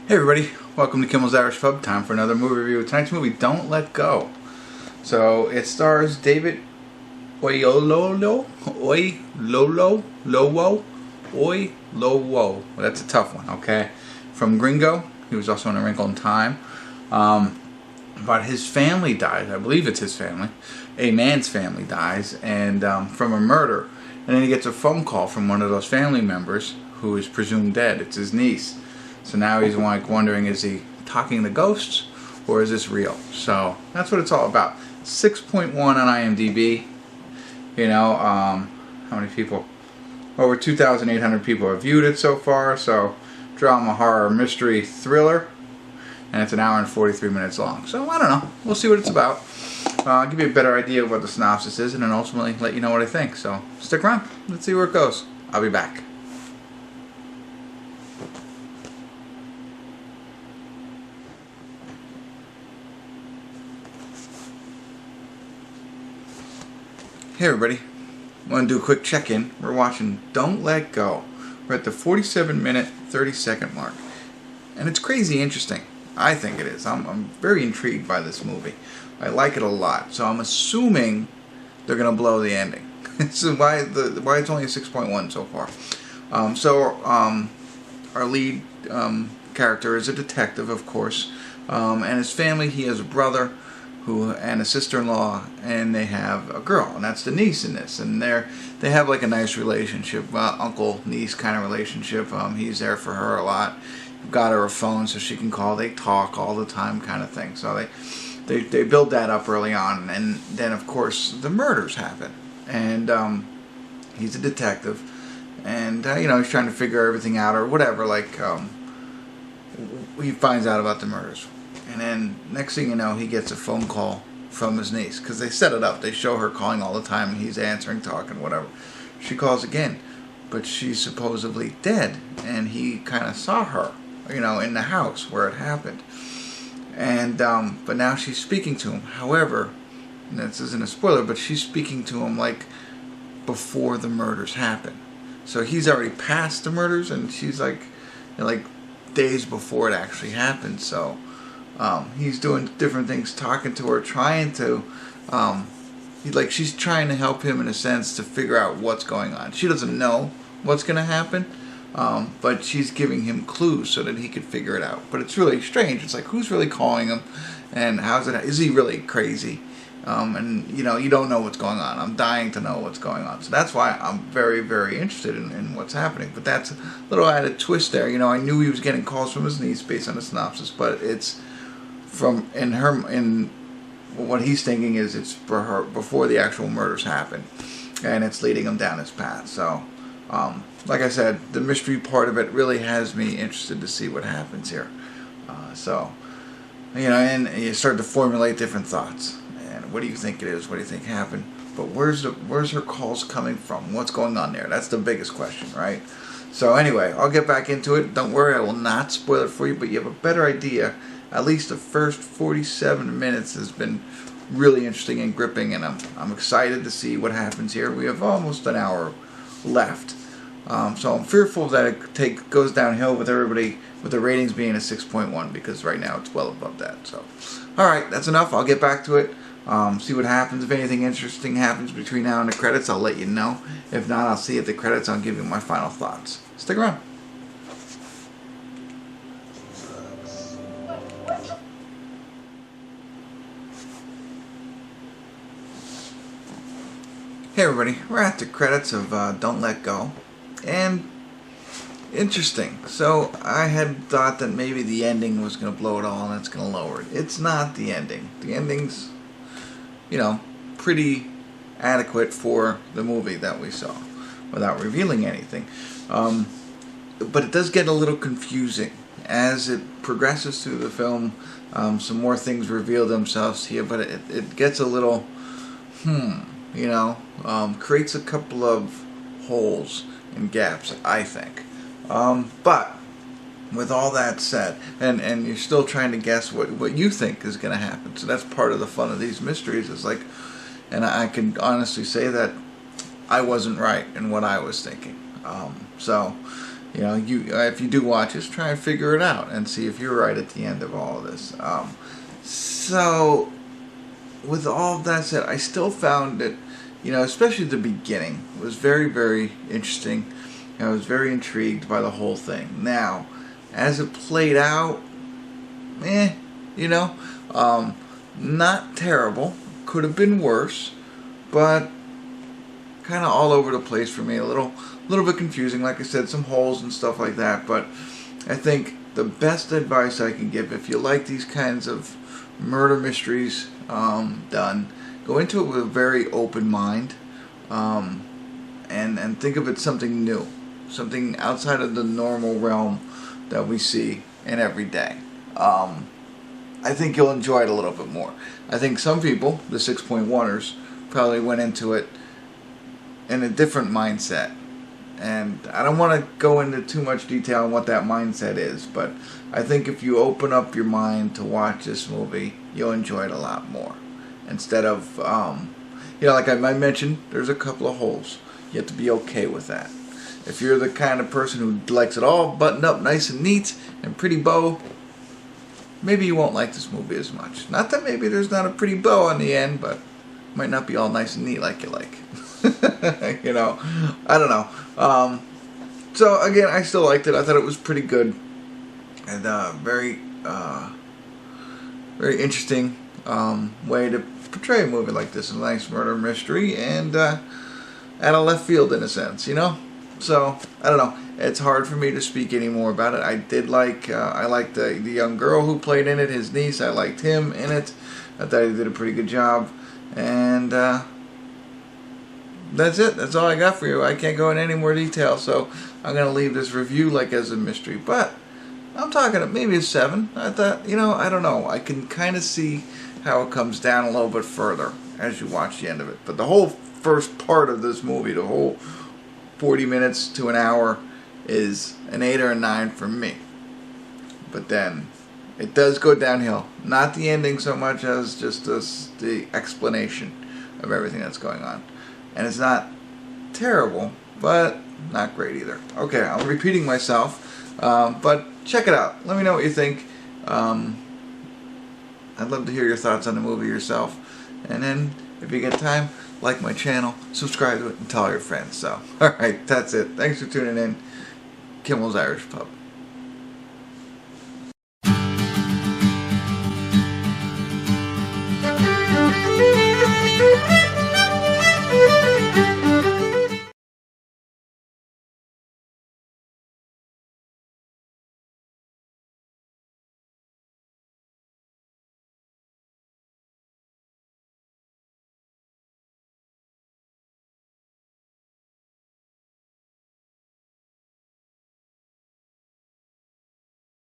Hey everybody, welcome to Kimmel's Irish Pub. Time for another movie review. Tonight's movie, Don't Let Go. So it stars David Oyelowo. Well, that's a tough one, okay? From Gringo. He was also in A Wrinkle in Time. But his family died. I believe it's his family. A man's family dies and from a murder. And then he gets a phone call from one of those family members who is presumed dead. It's his niece. So now he's like wondering, is he talking to ghosts or is this real? So that's what it's all about. 6.1 on IMDb. You know, how many people? Over 2,800 people have viewed it so far. So drama, horror, mystery, thriller. And it's an hour and 43 minutes long. So I don't know. We'll see what it's about. I'll give you a better idea of what the synopsis is and then ultimately let you know what I think. So stick around. Let's see where it goes. I'll be back. Hey everybody, I want to do a quick check-in. We're watching Don't Let Go. We're at the 47-minute, 30-second mark. And it's crazy interesting. I think it is. I'm very intrigued by this movie. I like it a lot. So I'm assuming they're going to blow the ending. So why it's only a 6.1 so far. Our lead character is a detective, of course. And his family, he has a brother and a sister-in-law, and they have a girl, and that's the niece in this, and they have like a nice relationship, uncle-niece kind of relationship. He's there for her a lot. Got her a phone so she can call. They talk all the time, kind of thing. So they build that up early on, and then of course the murders happen, and he's a detective, and you know, he's trying to figure everything out or whatever. Like he finds out about the murders. And then next thing you know, he gets a phone call from his niece. Because they set it up. They show her calling all the time. And he's answering, talking, whatever. She calls again. But she's supposedly dead. And he kind of saw her, you know, in the house where it happened. And, but now she's speaking to him. However, and this isn't a spoiler, but she's speaking to him like before the murders happen. So he's already past the murders. And she's like, you know, like days before it actually happened. So he's doing different things, talking to her, trying to, she's trying to help him in a sense to figure out what's going on. She doesn't know what's going to happen, but she's giving him clues so that he could figure it out. But it's really strange. It's like, who's really calling him, and is he really crazy? And you know, you don't know what's going on. I'm dying to know what's going on. So that's why I'm very, very interested in what's happening. But that's a little added twist there. You know, I knew he was getting calls from his niece based on the synopsis, but it's in what he's thinking is it's for her before the actual murders happen, and it's leading him down his path. So like I said, the mystery part of it really has me interested to see what happens here. So you know, and you start to formulate different thoughts, and what do you think it is, what do you think happened, but where's her calls coming from, what's going on there? That's the biggest question, right? So anyway, I'll get back into it. Don't worry, I will not spoil it for you, but you have a better idea. At least the first 47 minutes has been really interesting and gripping, and I'm excited to see what happens here. We have almost an hour left, so I'm fearful that it goes downhill with everybody, with the ratings being a 6.1, because right now it's well above that. So, all right, that's enough. I'll get back to it. See what happens. If anything interesting happens between now and the credits, I'll let you know. If not, I'll see you at the credits. I'll give you my final thoughts. Stick around. Hey everybody, we're at the credits of Don't Let Go, and interesting. So I had thought that maybe the ending was going to blow it all and it's going to lower it. It's not the ending. The ending's, you know, pretty adequate for the movie that we saw, without revealing anything. But it does get a little confusing as it progresses through the film. Some more things reveal themselves here, but it gets a little, you know, creates a couple of holes and gaps, I think. But with all that said, and you're still trying to guess what you think is going to happen. So that's part of the fun of these mysteries, is like, and I can honestly say that I wasn't right in what I was thinking. So you know, if you do watch this, try and figure it out and see if you're right at the end of all of this. So, with all of that said, I still found it, you know, especially the beginning, was very, very interesting. I was very intrigued by the whole thing. Now, as it played out, you know, not terrible. Could have been worse, but kind of all over the place for me. A little bit confusing. Like I said, some holes and stuff like that. But I think the best advice I can give, if you like these kinds of murder mysteries done, go into it with a very open mind, and think of it something new, something outside of the normal realm that we see in every day. I think you'll enjoy it a little bit more. I think some people, the 6.1ers, probably went into it in a different mindset. And I don't want to go into too much detail on what that mindset is, but I think if you open up your mind to watch this movie, you'll enjoy it a lot more. Instead of, you know, like I mentioned, there's a couple of holes. You have to be okay with that. If you're the kind of person who likes it all buttoned up nice and neat and pretty bow, maybe you won't like this movie as much. Not that maybe there's not a pretty bow on the end, but it might not be all nice and neat like you like. You know, I don't know. So again, I still liked it. I thought it was pretty good and very interesting way to portray a movie like this. A nice murder mystery and out of left field in a sense, you know. So I don't know. It's hard for me to speak any more about it. I did like I liked the young girl who played in it, his niece. I liked him in it. I thought he did a pretty good job. And that's it. That's all I got for you. I can't go into any more detail, so I'm going to leave this review like as a mystery. But I'm talking maybe a 7. I thought, you know, I don't know. I can kind of see how it comes down a little bit further as you watch the end of it. But the whole first part of this movie, the whole 40 minutes to an hour, is an 8 or a 9 for me. But then it does go downhill. Not the ending so much as just the explanation of everything that's going on. And it's not terrible, but not great either. Okay, I'm repeating myself, but check it out. Let me know what you think. I'd love to hear your thoughts on the movie yourself. And then, if you get time, like my channel, subscribe to it, and tell all your friends. So, alright, that's it. Thanks for tuning in. Kimmel's Irish Pub.